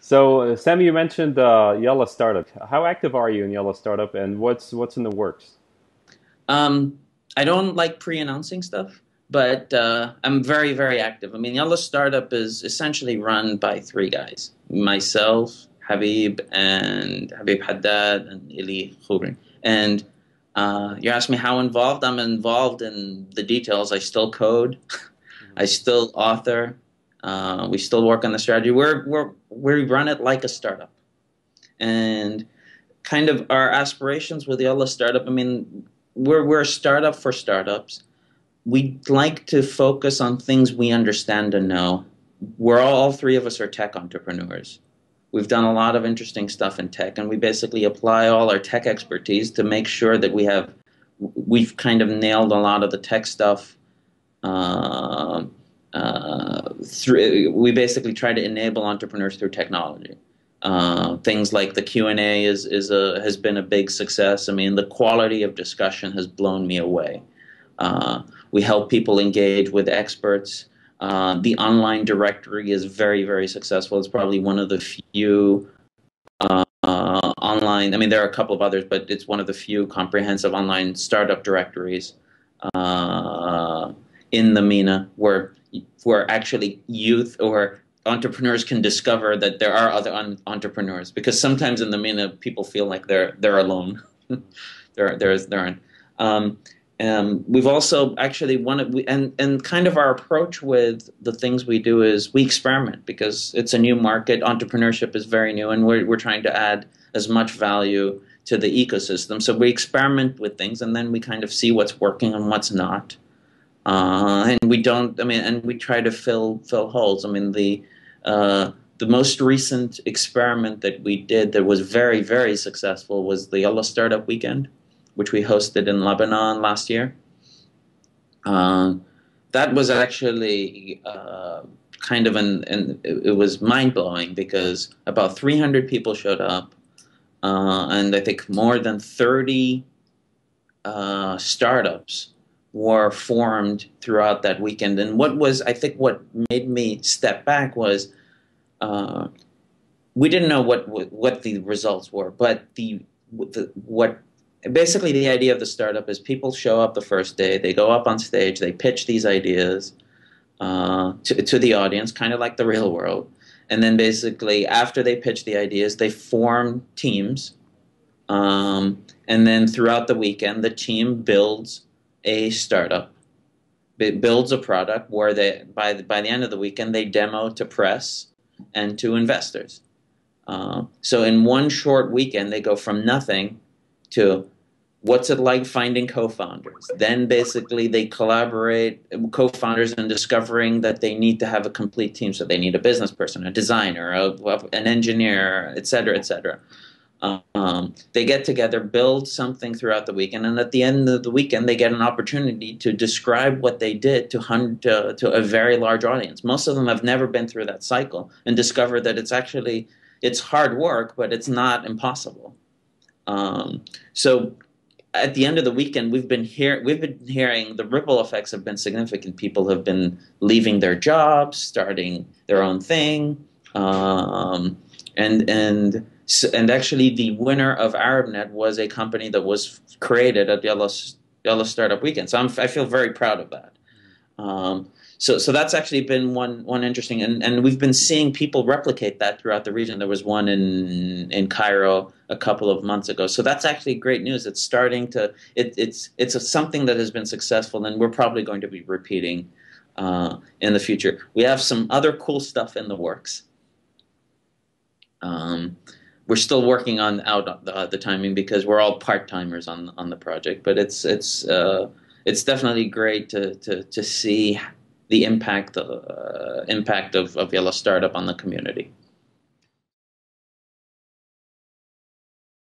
So, Sami, you mentioned Yalla Startup. How active are you in Yalla Startup, and what's in the works? Um, I don't like pre-announcing stuff, but I'm very, very active. I mean, Yalla Startup is essentially run by three guys: myself, Habib Haddad, and Ili Khoury. And you asked me how involved. I'm involved in the details. I still code. I still author. We still work on the strategy. We run it like a startup, and kind of our aspirations with Yalla Startup. I mean, we're a startup for startups. We like to focus on things we understand and know. All three of us are tech entrepreneurs. We've done a lot of interesting stuff in tech, and we basically apply all our tech expertise to make sure that we've kind of nailed a lot of the tech stuff. We basically try to enable entrepreneurs through technology. Things like the Q&A has been a big success. I mean, the quality of discussion has blown me away. We help people engage with experts. The online directory is very, very successful. It's probably one of the few online. I mean, there are a couple of others, but it's one of the few comprehensive online startup directories in the MENA where actually youth or entrepreneurs can discover that there are other entrepreneurs, because sometimes in the MENA people feel like they're alone. There aren't. We've also actually and kind of our approach with the things we do is we experiment, because it's a new market. Entrepreneurship is very new, and we're trying to add as much value to the ecosystem. So we experiment with things, and then we kind of see what's working and what's not. And we don't. I mean, and we try to fill holes. I mean, the most recent experiment that we did that was very, very successful was the Yalla Startup Weekend, which we hosted in Lebanon last year. That was actually kind of it was mind-blowing, because about 300 people showed up, and I think more than 30 startups were formed throughout that weekend. And I think what made me step back was we didn't know what the results were, but what basically the idea of the startup is people show up the first day, they go up on stage, they pitch these ideas to the audience, kind of like the real world. And then basically after they pitch the ideas, they form teams. And then throughout the weekend, the team builds a startup. It builds a product where by the end of the weekend, they demo to press and to investors. So in one short weekend, they go from nothing to what's it like finding co-founders. Then basically they collaborate, co-founders, in discovering that they need to have a complete team. So they need a business person, a designer, an engineer, et cetera, et cetera. They get together, build something throughout the weekend, and at the end of the weekend, they get an opportunity to describe what they did to a very large audience. Most of them have never been through that cycle and discover that it's hard work, but it's not impossible. So at the end of the weekend, we've been hearing the ripple effects have been significant. People have been leaving their jobs, starting their own thing, and actually, the winner of ArabNet was a company that was created at Yalla Startup Weekend. So I feel very proud of that. So that's actually been one interesting, and we've been seeing people replicate that throughout the region. There was one in Cairo a couple of months ago. So that's actually great news. It's starting to it's something that has been successful, and we're probably going to be repeating in the future. We have some other cool stuff in the works. We're still working out the timing, because we're all part-timers on the project. But it's definitely great to see the impact of Yalla Startup on the community.